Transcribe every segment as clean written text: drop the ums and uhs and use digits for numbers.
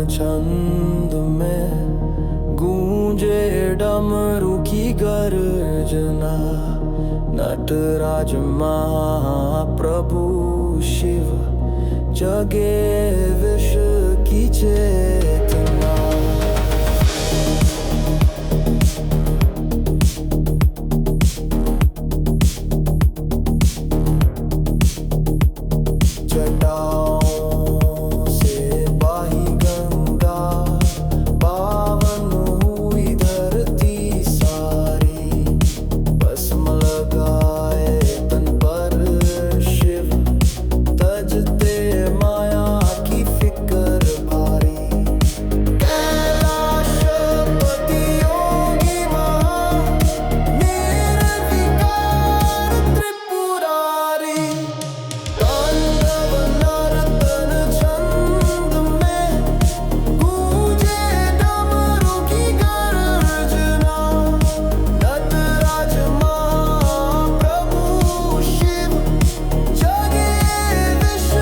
छंद में गूंजे डमरू की गर्जना। नटराज महाप्रभु शिव जगे विश्व की चेतना। जटाओं से बही गंगा पावन हुई धरती सारी। भस्म लगाए तन पर शिव तजते माया की फिक्र भारी। कैलाशपति योगी महा निर्विकार त्रिपुरारी। तांडव नर्तन छंद में गूंजे डमरू की गर्जना। नटराज महाप्रभु शिव जगे विश्व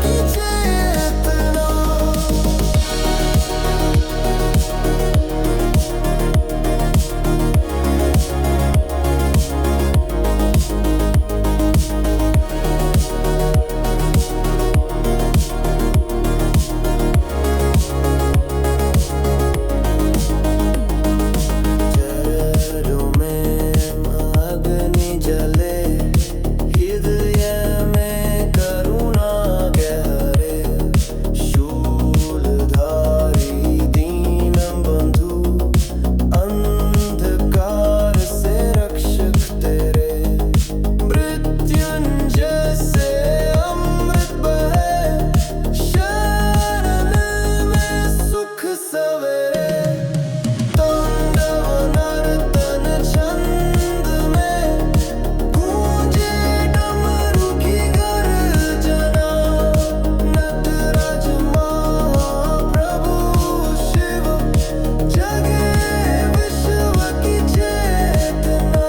की चेतना। चरणों में अग्नि जले हृदय में करुणा गहरे। शूलधारी दीन बंधु अंधकार से रक्षक तेरे। मृत्युंजय से अमृत बहे शरण में सुख सवेरे। तांडव नर्तन छंद में गूंजे डमरू की गर्जना। नटराज महाप्रभु शिव जगे विश्व की चेतना।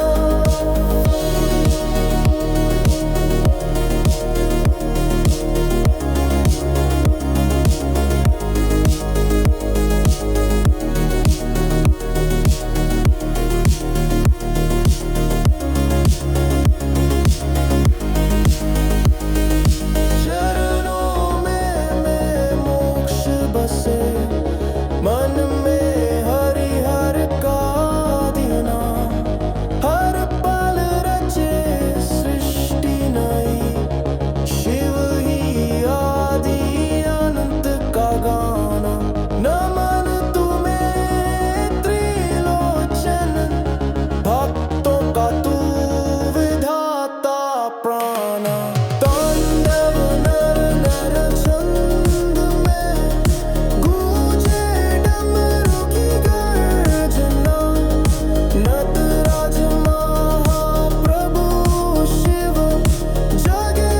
चरणों में मोक्ष बसे मन में हरिहर का दीना। हर पल रचे सृष्टि नई शिव ही आदि अनंत का गाना। नमन तुम्हें त्रिलोचन भक्तों का तू विधाता प्राणा। तांडव नर छंद में गूंजे डमरू की गर्जना। नटराज महाप्रभु शिव जगे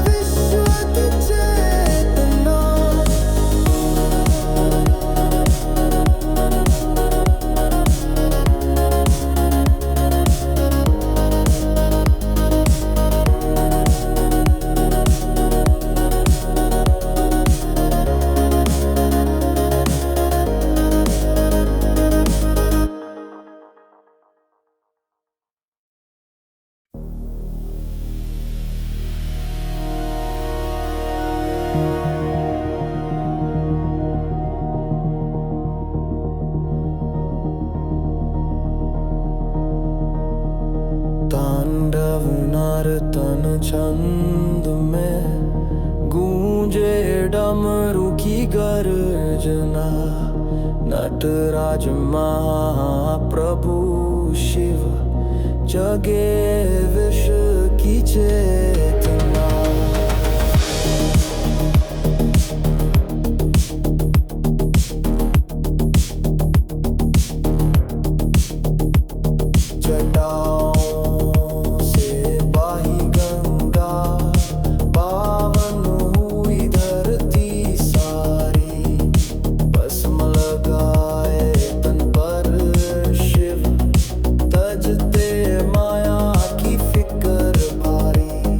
विश्व की चेतना। तांडव नर्तन छंद में गूंजे डमरू की गर्जना। नटराज महाप्रभु शिव जगे विश्व की चेतना। जटाओं से बही गंगा पावन हुई धरती सारी। भस्म लगाए तन पर शिव तजते माया की फिक्र भारी।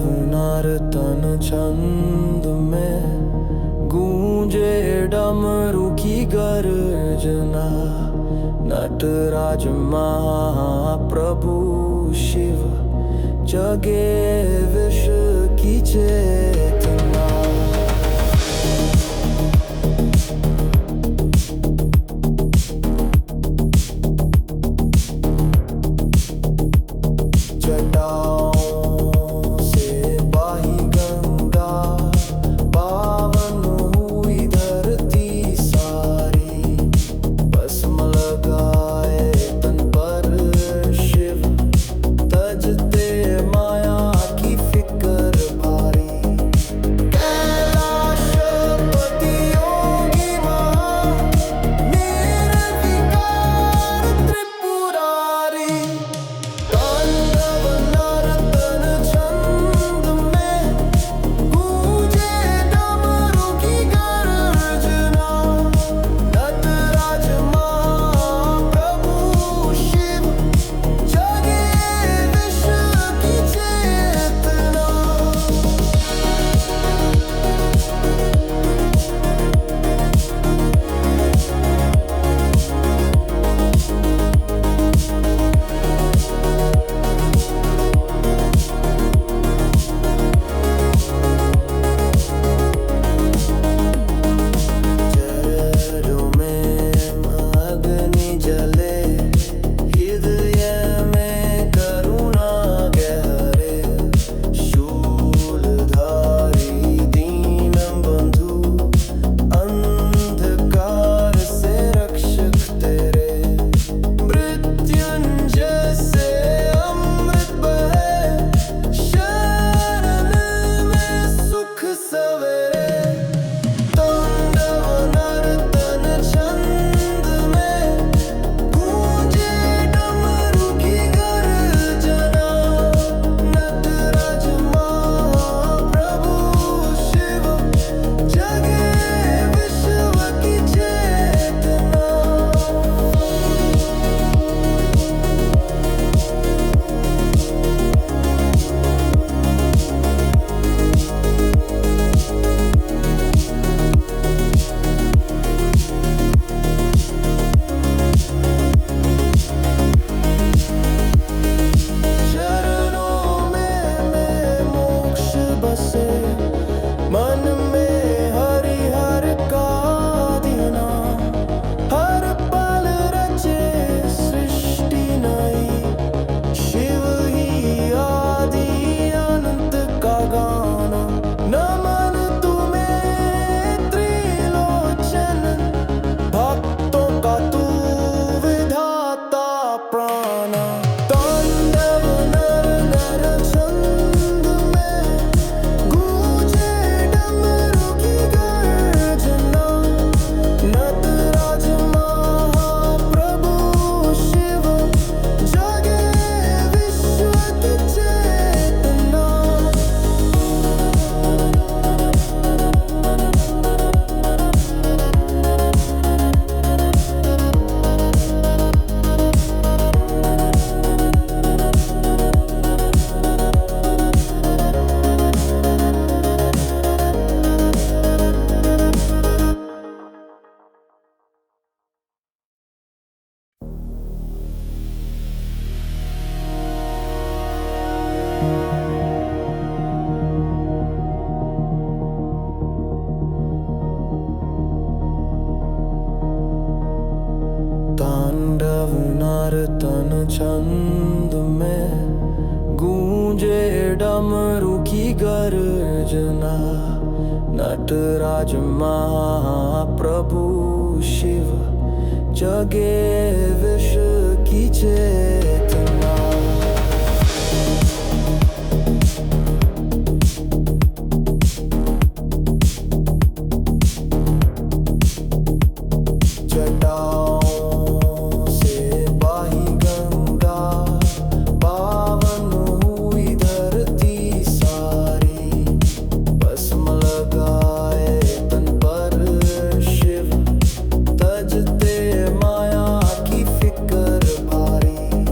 नर्तन छंद में गूंजे डमरू की गर्जना। नटराज महाप्रभु शिव जगे विश्व की चेतना। नर्तन छंद में गूंजे डमरू की गर्जना। नटराज महाप्रभु शिव जगे विश्व की चेतना। माया की फिक्र भारी।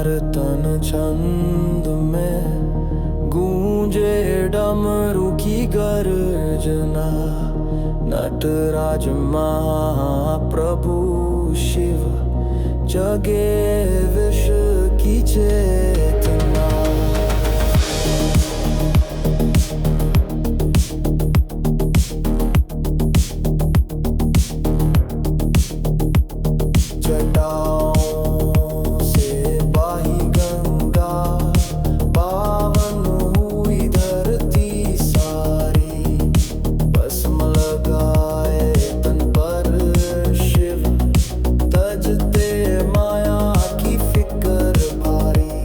नर्तन छंद में गूंजे डमरू की गर्जना। नटराज महाप्रभु शिव जगे विश्व की चेतना। जटाओं से बही गंगा पावन हुई धरती सारी। भस्म लगाए तन पर शिव तजते माया की फिक्र भारी।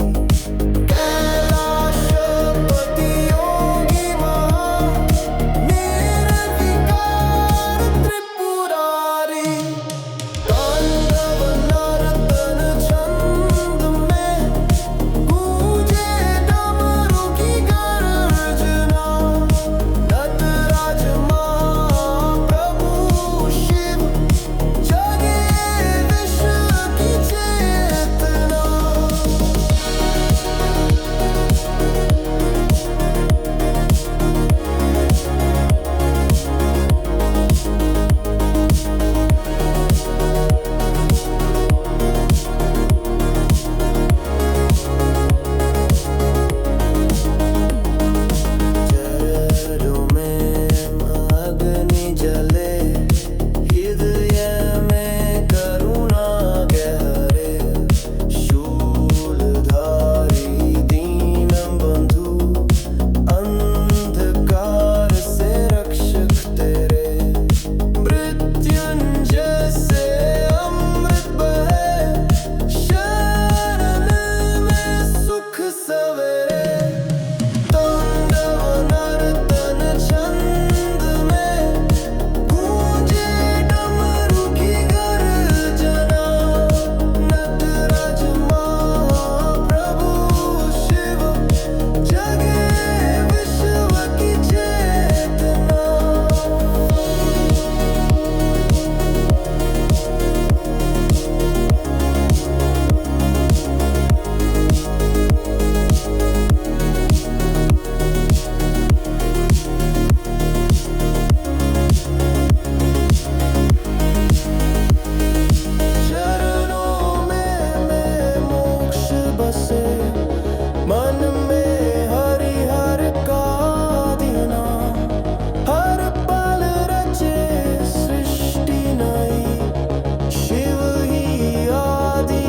कैलाशपति योगी महा निर्विकार त्रिपुरारी। तांडव नर्तन छंद में गूंजे डमरू की गर्जना। नटराज महाप्रभु शिव जगे विश्व की चेतना। चरणों में अग्नि जले हृदय में करुणा गहरे। शूलधारी दीन बंधु अंधकार से रक्षक तेरे। मृत्युंजय से अमृत बहे शरण में सुख सवेरे। तांडव नर्तन छंद में गूंजे डमरू की गर्जना। नटराज महाप्रभु शिव जगे विश्व की चेतना। चरणों में मोक्ष बसे मन में हरिहर का दीना। हर पल रचे सृष्टि नई शिव ही आदि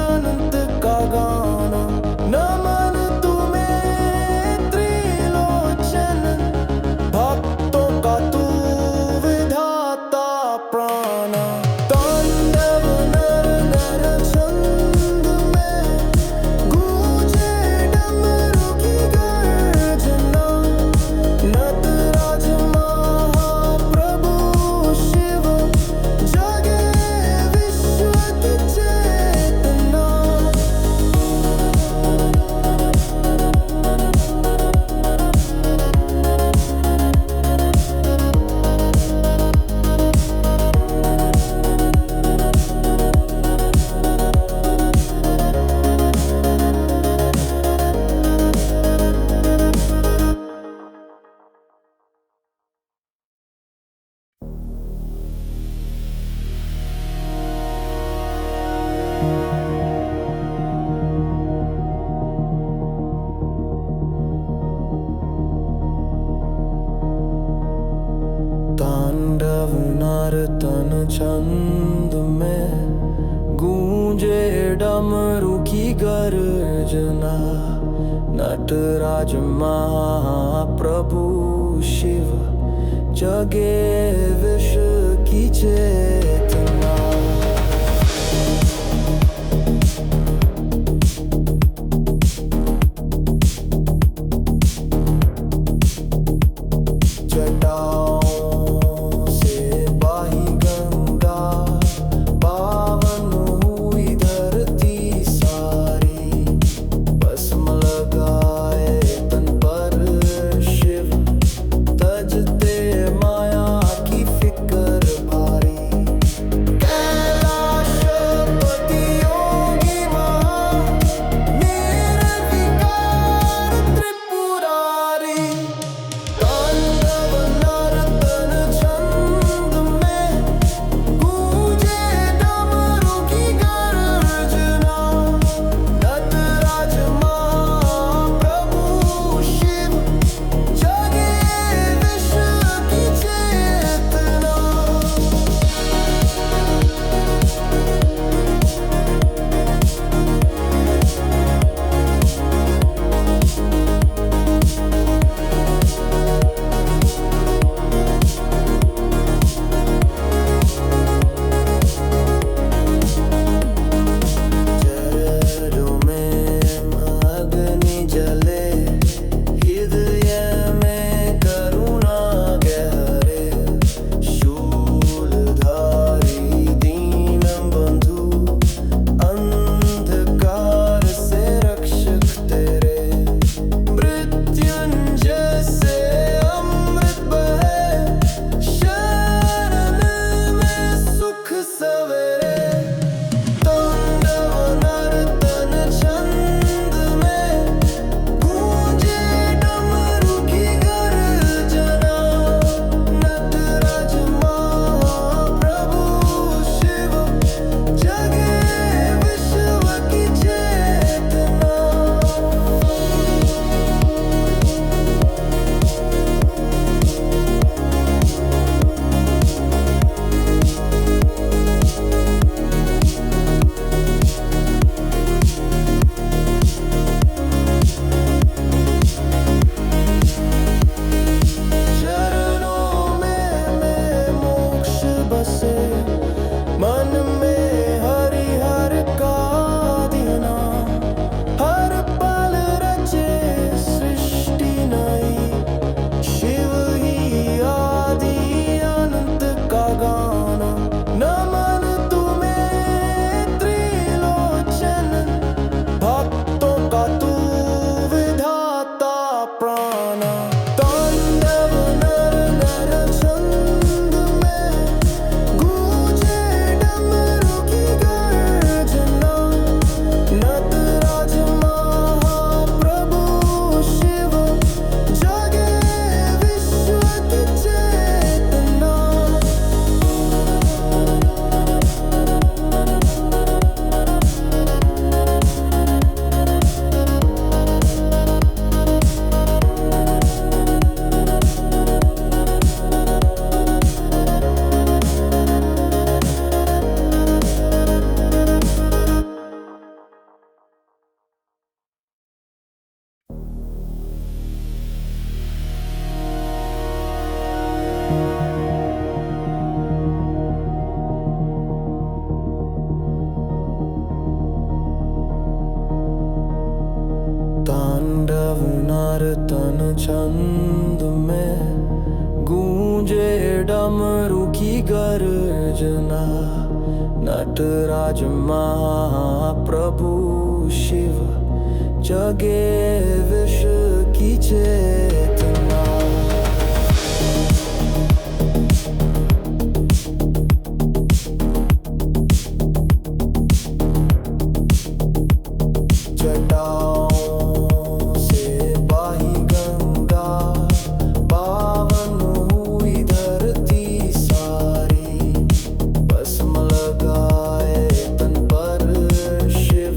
अनंत का गाना। नमन तुम्हें त्रिलोचन भक्तों का तू विधाता प्राण। तांडव नर छंद में गूंजे डमरू की गर्जना। नटराज महाप्रभु शिव जगे विश्व की चेतना। तांडव नर्तन छंद में गूंजे डमरू की गर्जना। नटराज महाप्रभु शिव जगे विश्व की चेतना। जटाओं से बही गंगा पावन हुई धरती सारी। भस्म लगाए तन पर शिव तजते माया की छंद में गूंजे डमरू की गर्जना। नटराज महाप्रभु शिव जगे विश्व की चेतना। जटाओं से बही गंगा पावन हुई धरती सारी। भस्म लगाए तन पर शिव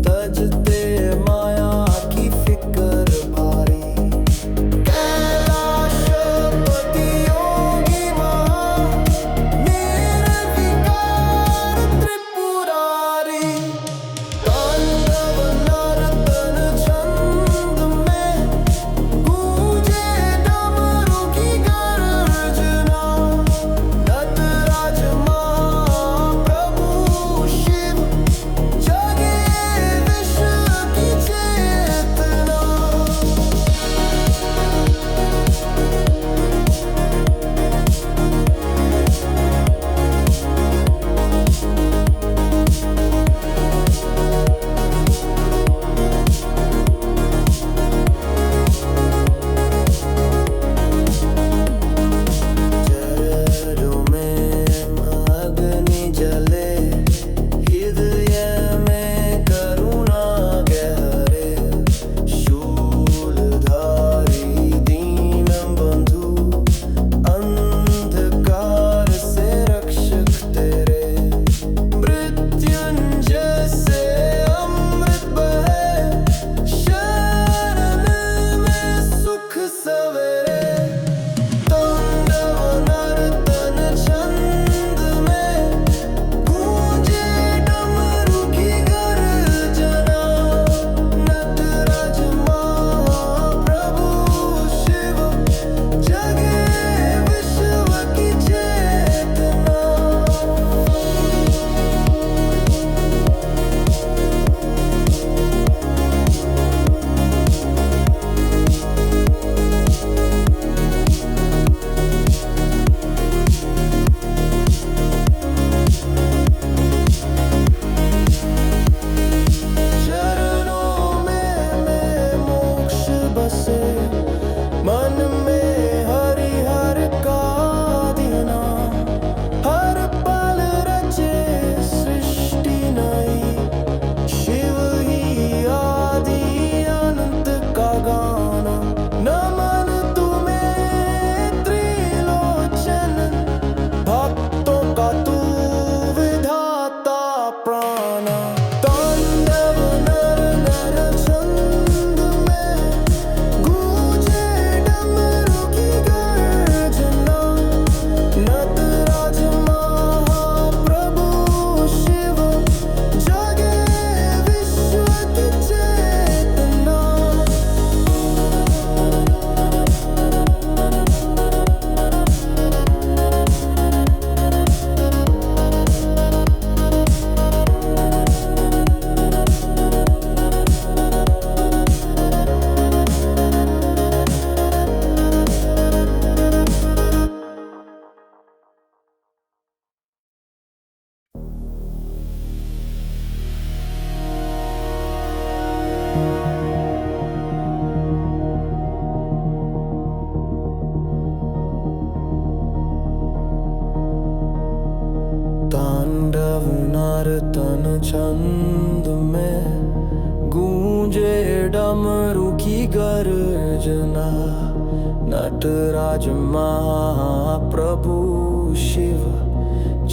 तजते माया की फिक्र भारी। कैलाशपति योगी महा निर्विकार त्रिपुरारी। तांडव नर्तन छंद में गूंजे डमरू की गर्जना। नटराज महाप्रभु शिव जगे विश्व की चेतना। चरणों में अग्नि जले हृदय में करुणा गहरे। शूलधारी दीन बंधु अंधकार से रक्षक तेरे। मृत्युंजय से अमृत बहे शरण में सुख सवेरे। तांडव नर्तन छंद में गूंजे डमरू की गर्जना। नटराज महाप्रभु शिव जगे विश्व की चेतना। चरणों में मोक्ष बसे मन में हरिहर का ध्याना। हर पल रचे सृष्टि नई शिव ही आदि अनंत का गाना। नमन तुम्हें त्रिलोचन भक्तों का तू विधाता प्राणा। तांडव नर छंद में गूंजे डमरू की गर्जना। नटराज महाप्रभु शिव जगे विश्व की चेतना। तांडव नर्तन छंद में गूंजे डमरू की गर्जना। नटराज महाप्रभु शिव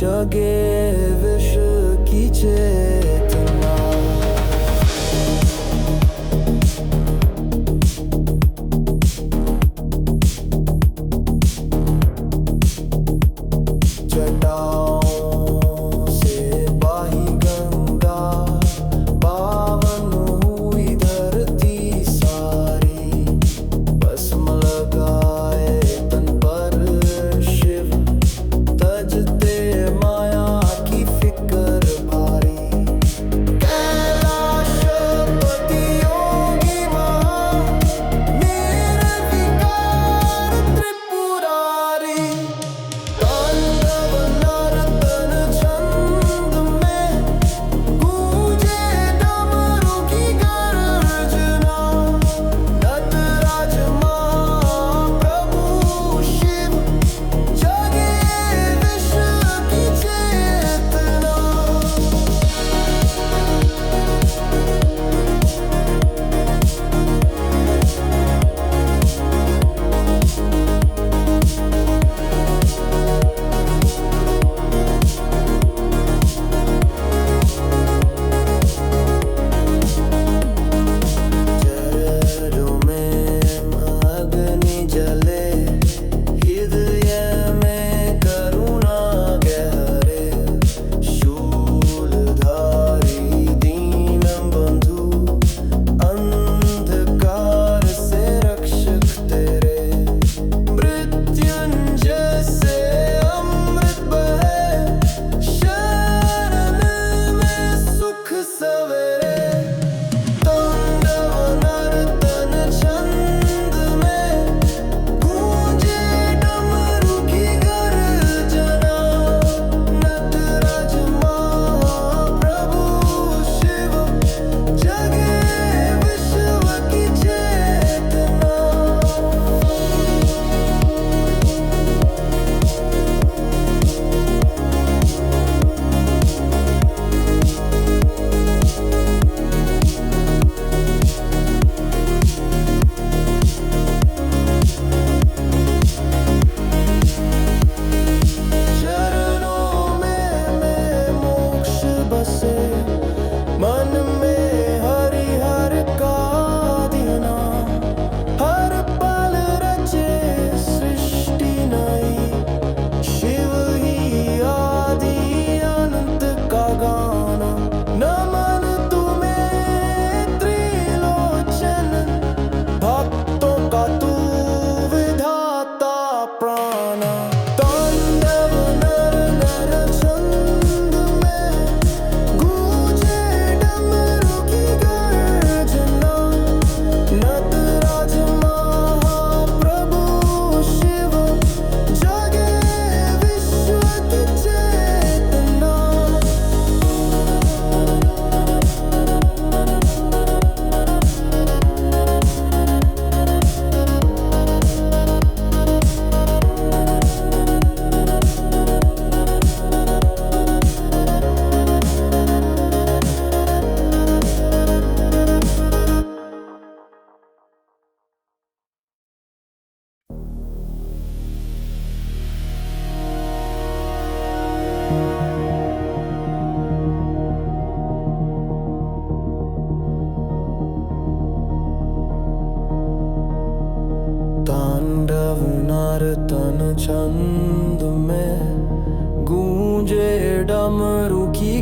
जगे विश्व की चेतना। जटाओं से बही गंगा पावन हुई धरती सारी। भस्म लगाए तन पर शिव तजते माया की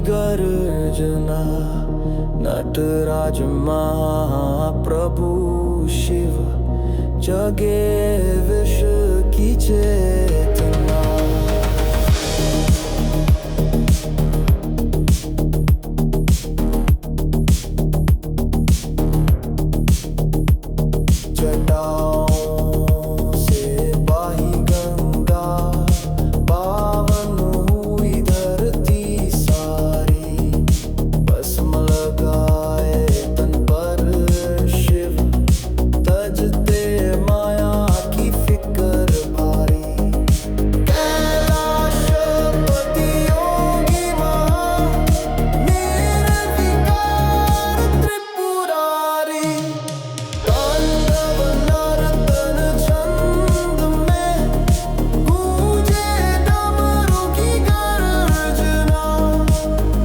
गर्जना, नटराज महाप्रभु शिव जगे विश्व की चेतना। जटाओं से बही गंगा, पावन हुई धरती सारी। भस्म लगाए तन पर शिव, तजते माया की फिक्र भारी। कैलाशपति योगी महा, निर्विकार त्रिपुरारी। तांडव नर्तन छंद में, गूंजे डमरू की गर्जना।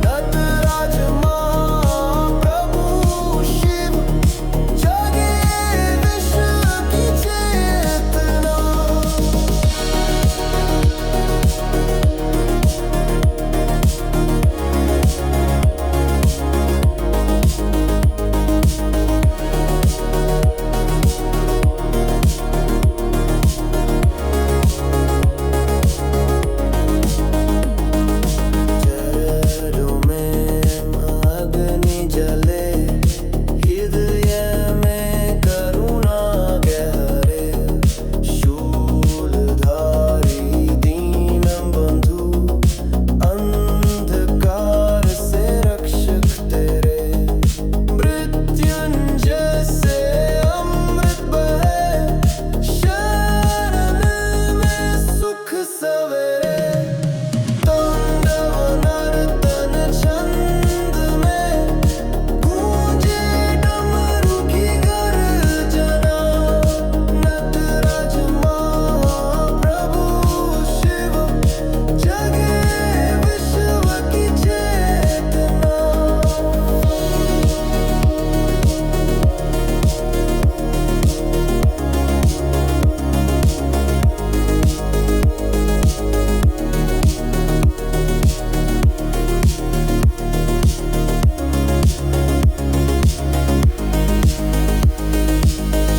नटराज महाप्रभु शिव जगे विश्व की चेतना। चरणों में अग्नि जले, हृदय में करुणा गहरे। शूलधारी दीन बंधु, अंधकार से रक्षक तेरे। मृत्युंजय से अमृत बहे, शरण में सुख सवेरे। तांडव नर्तन छंद में, गूंजे डमरू की गर्जना। नटराज महाप्रभु शिव जगे विश्व की चेतना।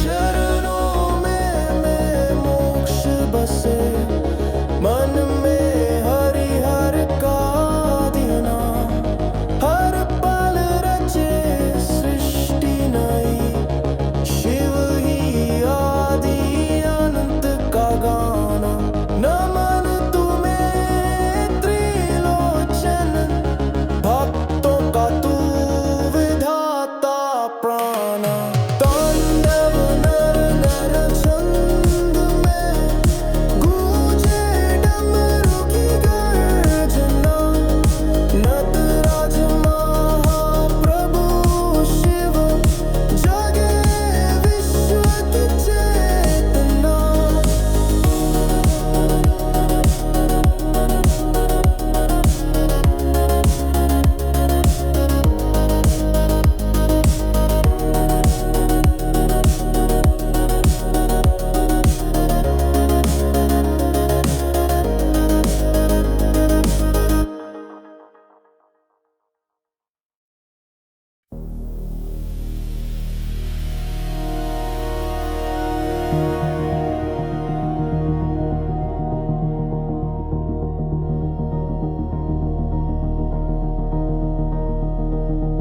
चरणों में मोक्ष बसे, मन में हरिहर का ध्याना। हर पल रचे सृष्टि नई, शिव ही आदि अनंत का गाना। नमन तुम्हें त्रिलोचन, भक्तों का तू विधाता प्राण। तांडव नर छंद में, गूंजे डमरू की गर्जना। नटराज महाप्रभु शिव जगे विश्व की चेतना।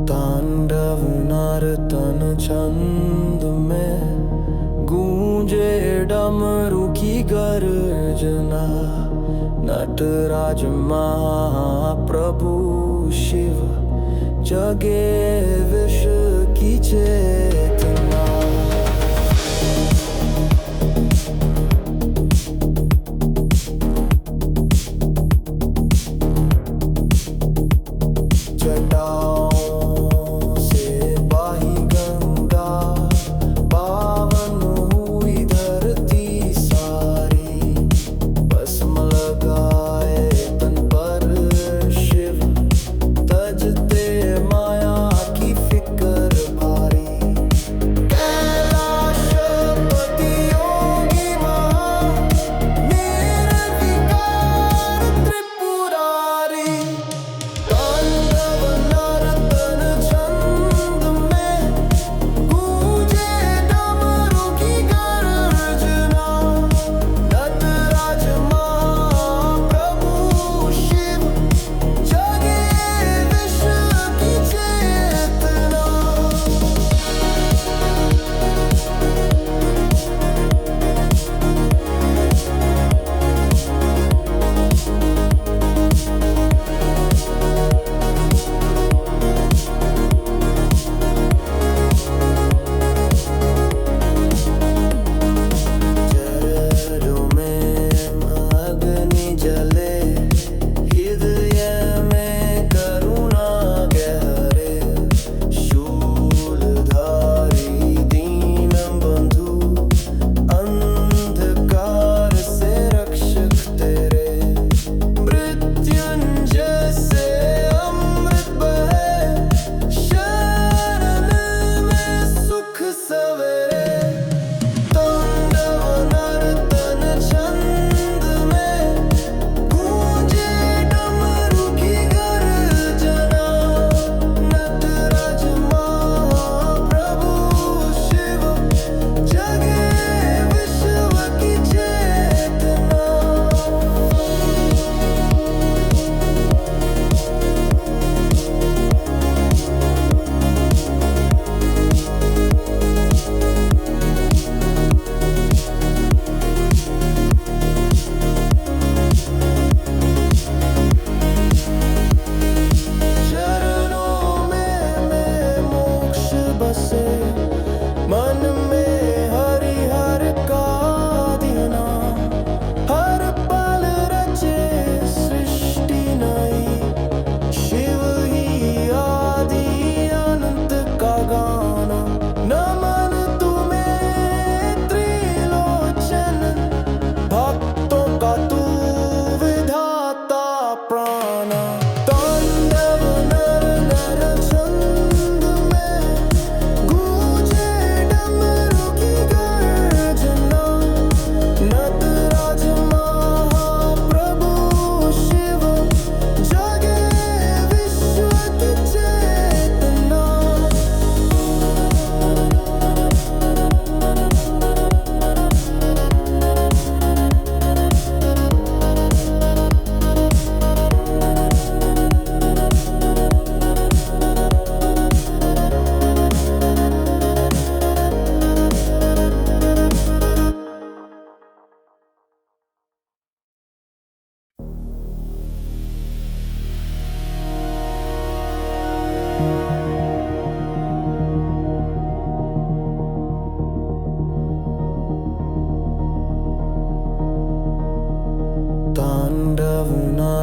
तांडव नर्तन छंद में, गूंजे डमरू की गर्जना। नटराज महाप्रभु शिव जगे विश्व की चेतना। जटाओं से बही गंगा, पावन हुई धरती सारी। भस्म लगाए तन पर शिव, तजते माया की फिक्र भारी।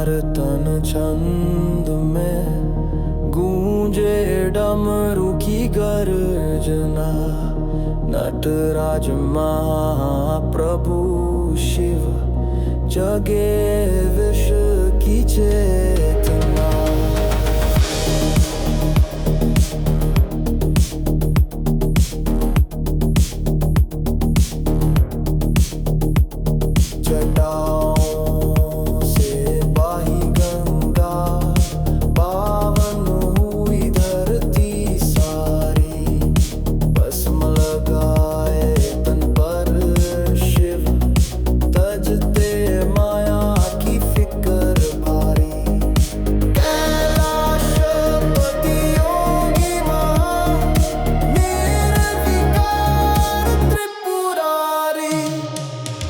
नर्तन छंद में गूंजे डमरू की गर्जना। नटराज महाप्रभु शिव जगे विश्व की चेतना। जटाओं से बही गंगा पावन हुई धरती सारी। भस्म लगाए तन पर शिव तजते माया की फिक्र भारी। कैलाशपति योगी महा निर्विकार त्रिपुरारी।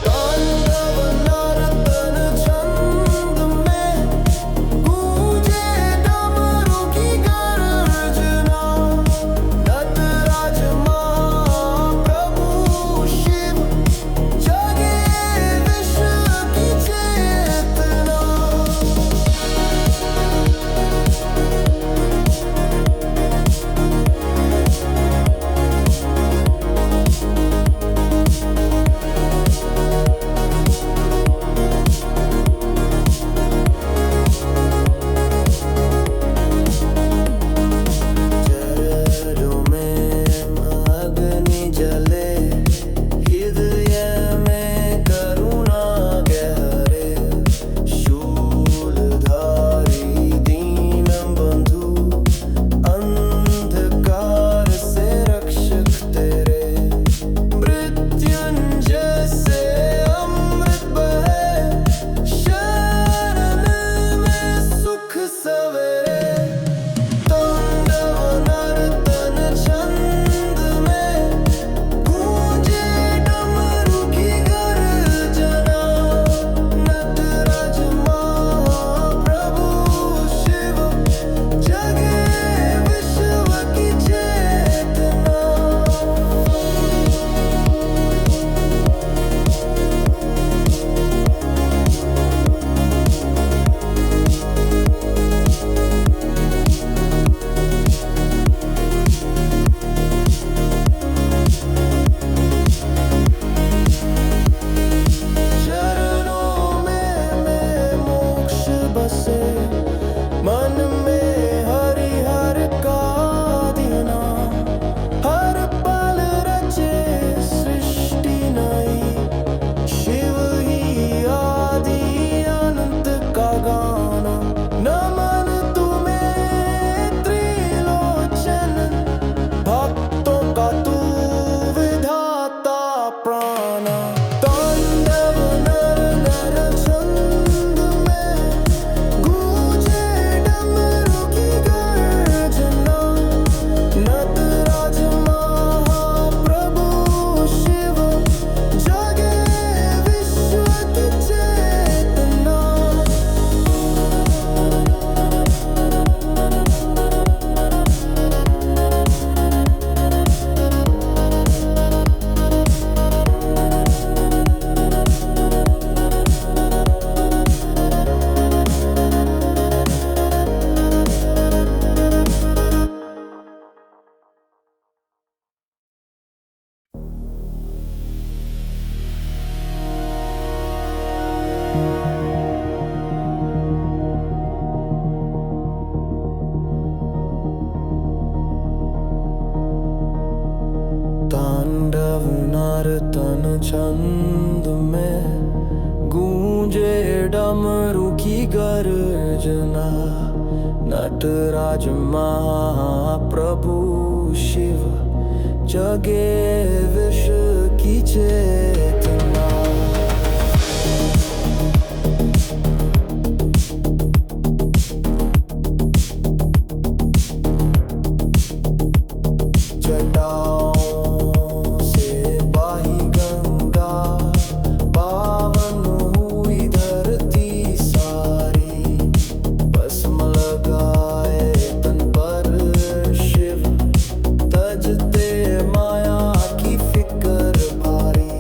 तांडव नर्तन छंद में गूंजे डमरू की गर्जना। नटराज महाप्रभु शिव जगे विश्व की चेतना। चरणों में अग्नि जले हृदय में करुणा गहरे। शूलधारी दीन बंधु अंधकार से रक्षक तेरे। मृत्युंजय से अमृत बहे शरण में सुख सवेरे। तांडव नर्तन छंद में गूंजे डमरू की गर्जना। नटराज महाप्रभु शिव जगे विश्व की चेतना। चरणों में मोक्ष बसे मन में हरिहर का दीना। हर पल रचे सृष्टि नई शिव ही आदि अनंत का गाना। नमन तुम्हें त्रिलोचन भक्तों का तू विधाता प्राणा। तांडव नर छंद में गूंजे डमरू की गर्जना। नटराज महाप्रभु शिव जगे विश्व की चेतना। तांडव नर्तन छंद में गूंजे डमरू की गर्जना। नटराज महाप्रभु शिव जगे विश्व की चेतना। जटाओं से बही गंगा पावन हुई धरती सारी। भस्म लगाए तन पर शिव तजते माया की फिक्र भारी।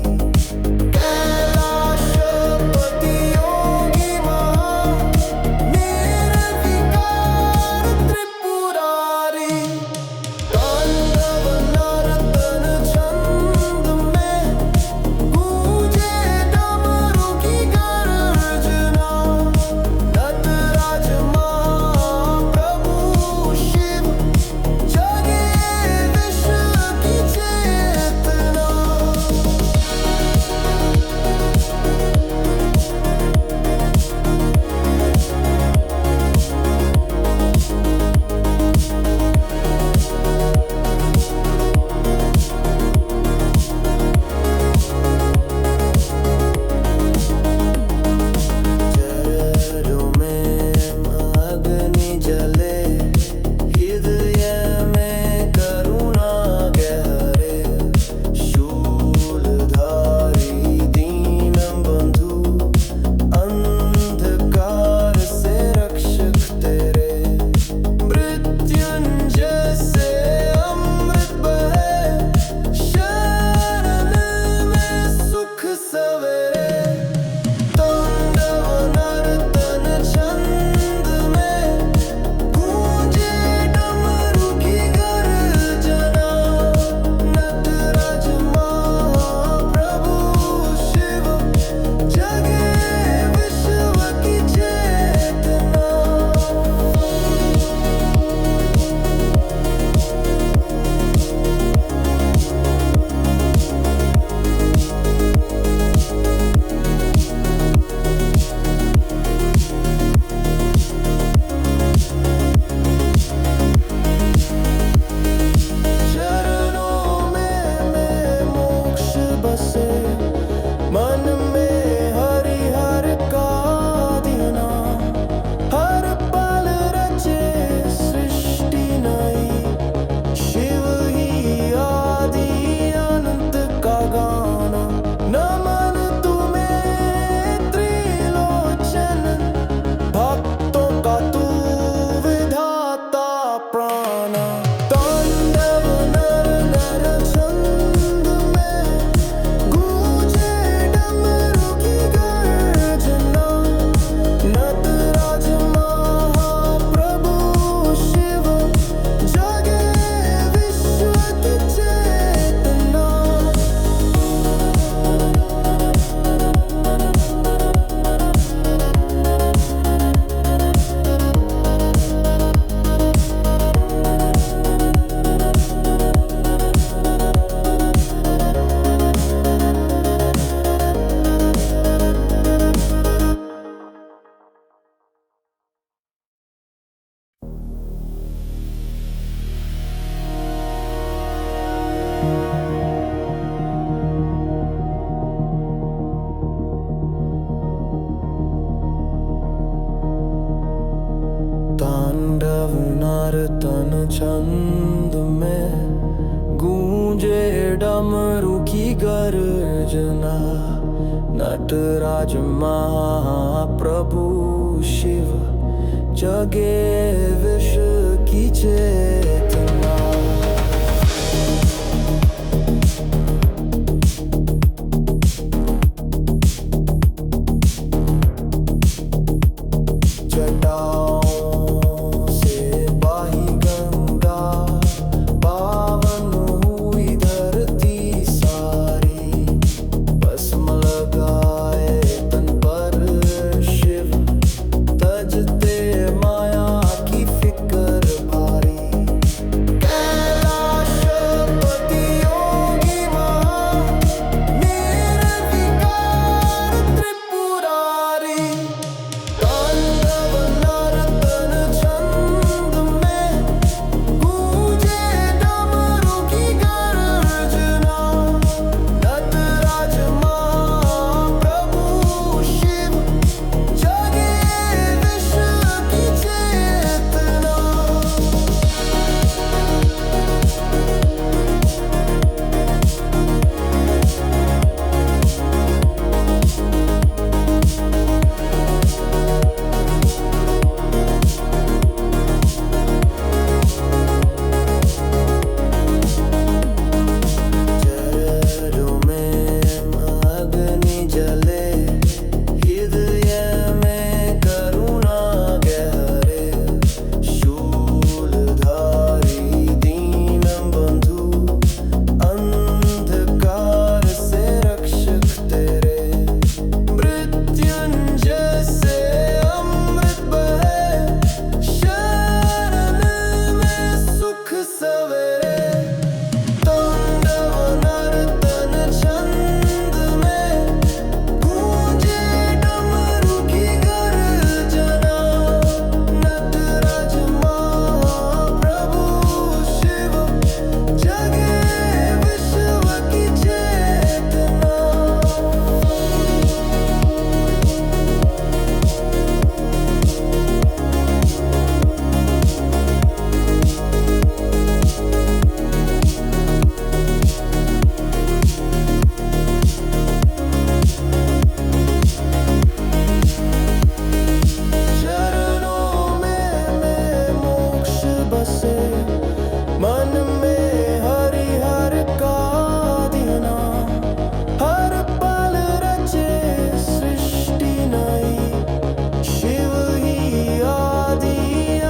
नर्तन छंद में गूंजे डमरू की गर्जना। नटराज महाप्रभु शिव जगे विश्व की चेतना। जटाओं से बही गंगा पावन हुई धरती सारी। भस्म लगाए तन पर शिव तजते माया की फिक्र भारी। कैलाशपति योगी महा निर्विकार त्रिपुरारी। तांडव नर्तन छंद में गूंजे डमरू की गर्जना। नटराज महाप्रभु शिव जगे विश्व की चेतना। चरणों में अग्नि जले हृदय में करुणा गहरे। शूलधारी दीन बंधु अंधकार से रक्षक तेरे। मृत्युंजय से अमृत बहे शरण में सुख सवेरे। तांडव नर्तन छंद में गूंजे डमरू की गर्जना। नटराज महाप्रभु शिव जगे विश्व की चेतना। चरणों में मोक्ष बसे मन में हरिहर का ध्याना। हर पल रचे सृष्टि नई शिव ही आदि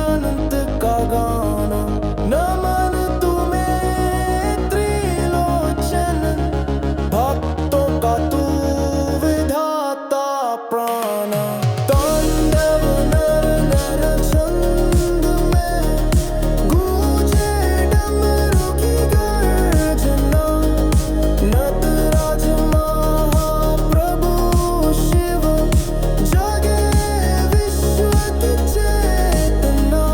अनंत का गाना। नमन तुम्हें त्रिलोचन भक्तों का तू विधाता प्राणा। तांडव नर छंद में गूंजे डमरू की गर्जना। नटराज महाप्रभु शिव जगे विश्व की चेतना।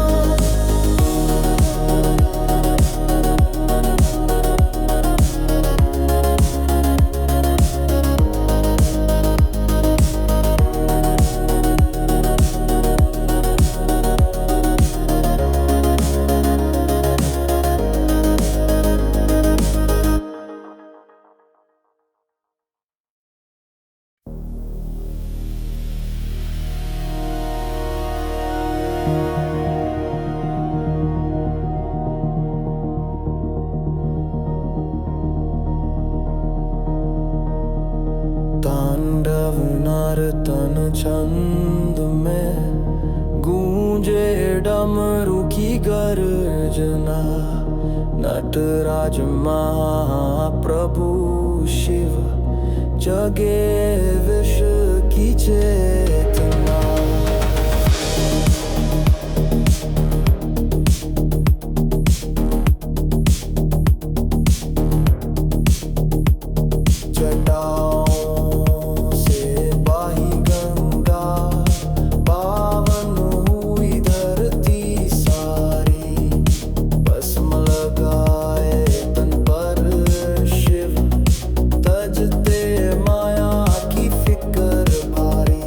तांडव नर्तन छंद में गूंजे डमरू की गर्जना। नटराज महाप्रभु शिव जगे विश्व की चेतना। जटाओं से बही गंगा पावन हुई धरती सारी। भस्म लगाए तन पर शिव तजते माया की फिक्र भारी।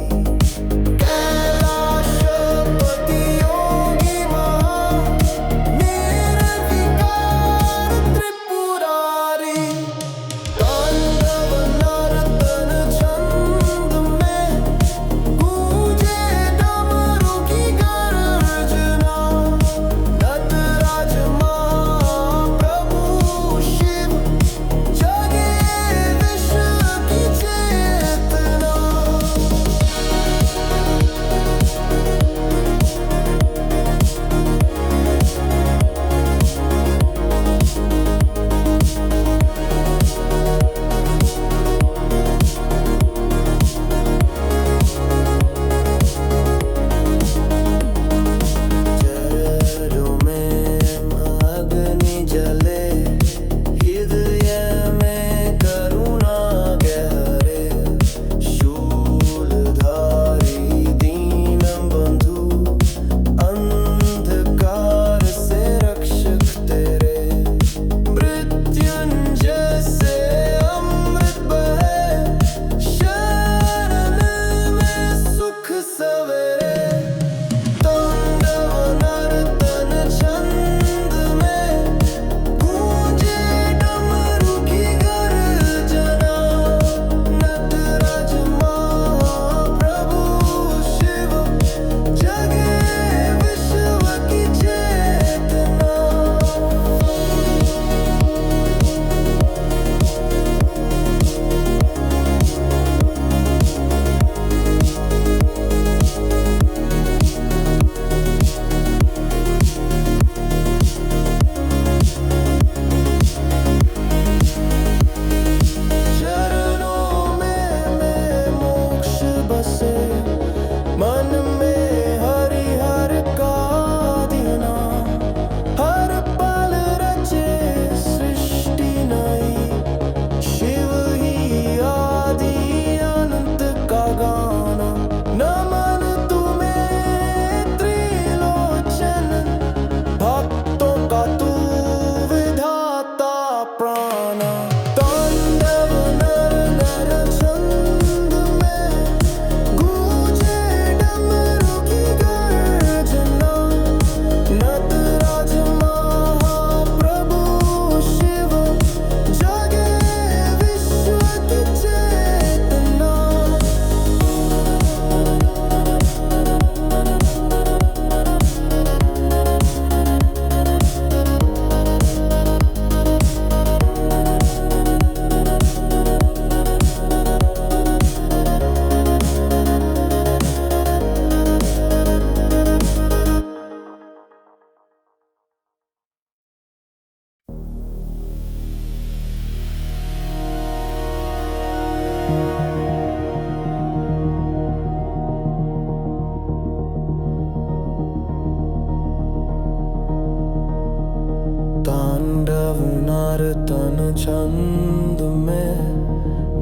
छंद में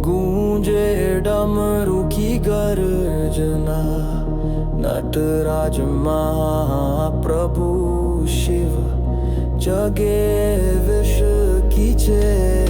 गूंजे डमरू की गर्जना। नटराज महाप्रभु शिव जगे विश्व की चेतना।